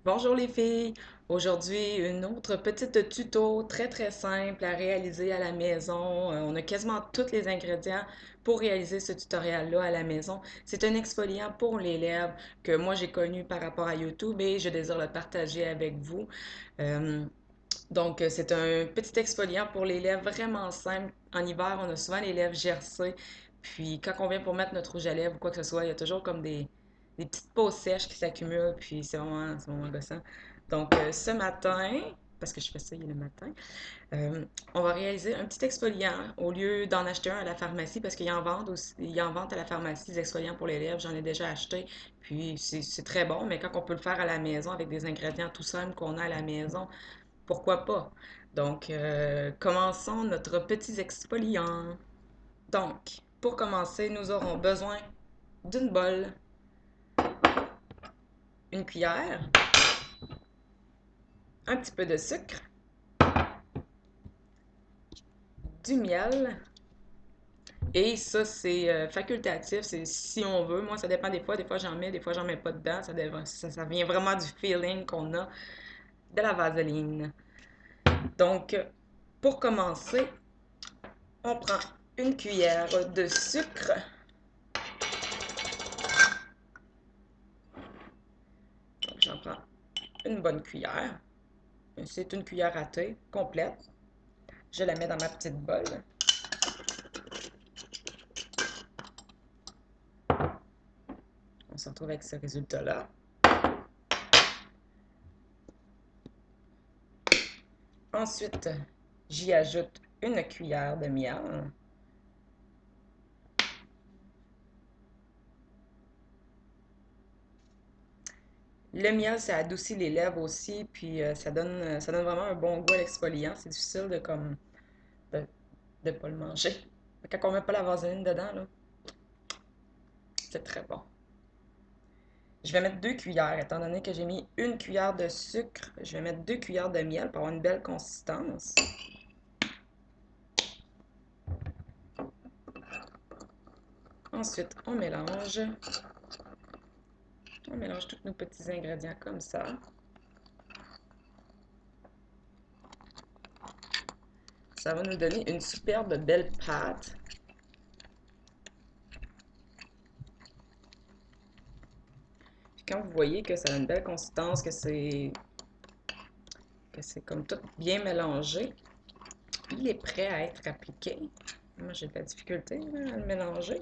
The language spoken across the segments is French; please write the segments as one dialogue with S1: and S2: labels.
S1: Bonjour les filles! Aujourd'hui, une autre petite tuto très simple à réaliser à la maison. On a quasiment tous les ingrédients pour réaliser ce tutoriel-là à la maison. C'est un exfoliant pour les lèvres que moi j'ai connu par rapport à YouTube et je désire le partager avec vous. Euh, c'est un petit exfoliant pour les lèvres vraiment simple. En hiver, on a souvent les lèvres gercées. Puis quand on vient pour mettre notre rouge à lèvres ou quoi que ce soit, il y a toujours comme des petites peaux sèches qui s'accumulent. Puis c'est vraiment gossant. Ce matin, parce que je fais ça le matin, on va réaliser un petit exfoliant au lieu d'en acheter un à la pharmacie parce qu'ils en vendent aussi, ils en vendent à la pharmacie des exfoliants pour les lèvres. J'en ai déjà acheté. Puis c'est très bon, mais quand on peut le faire à la maison avec des ingrédients tout simples qu'on a à la maison, pourquoi pas? Commençons notre petit exfoliant. Pour commencer, nous aurons besoin d'une bolle, une cuillère, un petit peu de sucre, du miel, et ça, c'est facultatif, c'est si on veut. Moi, ça dépend des fois j'en mets, des fois j'en mets pas dedans. Ça vient vraiment du feeling qu'on a de la vaseline. Donc, pour commencer, on prend une cuillère de sucre. Donc, j'en prends une bonne cuillère. C'est une cuillère à thé complète. Je la mets dans ma petite bolle. On se retrouve avec ce résultat-là. Ensuite, j'y ajoute une cuillère de miel. Le miel, ça adoucit les lèvres aussi, puis ça donne vraiment un bon goût à l'exfoliant. C'est difficile de, de pas le manger. Quand on met pas la vaseline dedans, là, c'est très bon. Je vais mettre 2 cuillères, étant donné que j'ai mis une cuillère de sucre, je vais mettre 2 cuillères de miel pour avoir une belle consistance. Ensuite, on mélange. On mélange tous nos petits ingrédients comme ça. Ça va nous donner une superbe belle pâte. Puis quand vous voyez que ça a une belle consistance, que c'est comme tout bien mélangé, il est prêt à être appliqué. Moi, j'ai de la difficulté là, à le mélanger.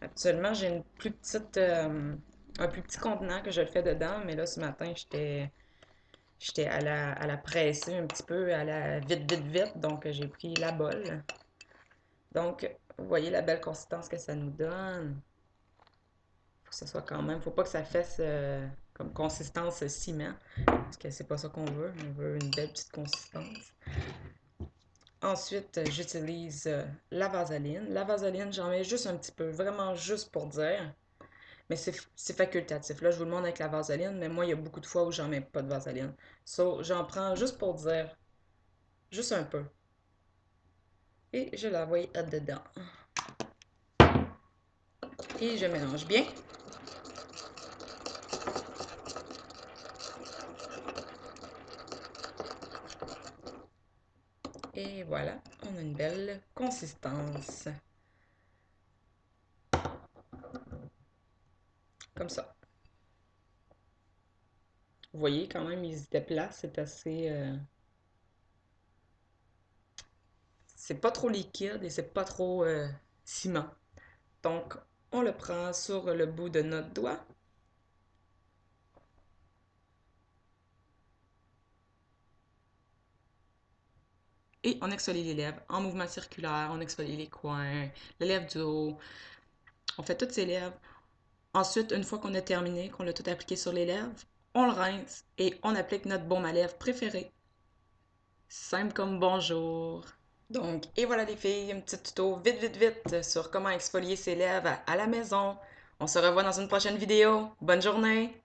S1: Actuellement, j'ai un plus petit contenant que je le fais dedans, mais là, ce matin, j'étais à la presser un petit peu, à la vite, donc j'ai pris la bolle. Donc, vous voyez la belle consistance que ça nous donne. Faut que ce soit quand même, faut pas que ça fasse comme consistance ciment, parce que c'est pas ça qu'on veut. On veut une belle petite consistance. Ensuite, j'utilise la vaseline. La vaseline, j'en mets juste un petit peu, vraiment juste pour dire. Mais c'est facultatif. Là, je vous le montre avec la vaseline, mais moi, il y a beaucoup de fois où j'en mets pas de vaseline. J'en prends juste pour dire, juste un peu. Et je la vois dedans. Et je mélange bien. Et voilà, on a une belle consistance. Comme ça. Vous voyez quand même, ils se déplacent, c'est assez... c'est pas trop liquide et c'est pas trop ciment. Donc, on le prend sur le bout de notre doigt. Et on exfolie les lèvres en mouvement circulaire, on exfolie les coins, les lèvres du haut. On fait toutes ces lèvres. Ensuite, une fois qu'on a terminé, qu'on a tout appliqué sur les lèvres, on le rince et on applique notre baume à lèvres préféré. Simple comme bonjour. Et voilà les filles, un petit tuto vite sur comment exfolier ses lèvres à la maison. On se revoit dans une prochaine vidéo. Bonne journée!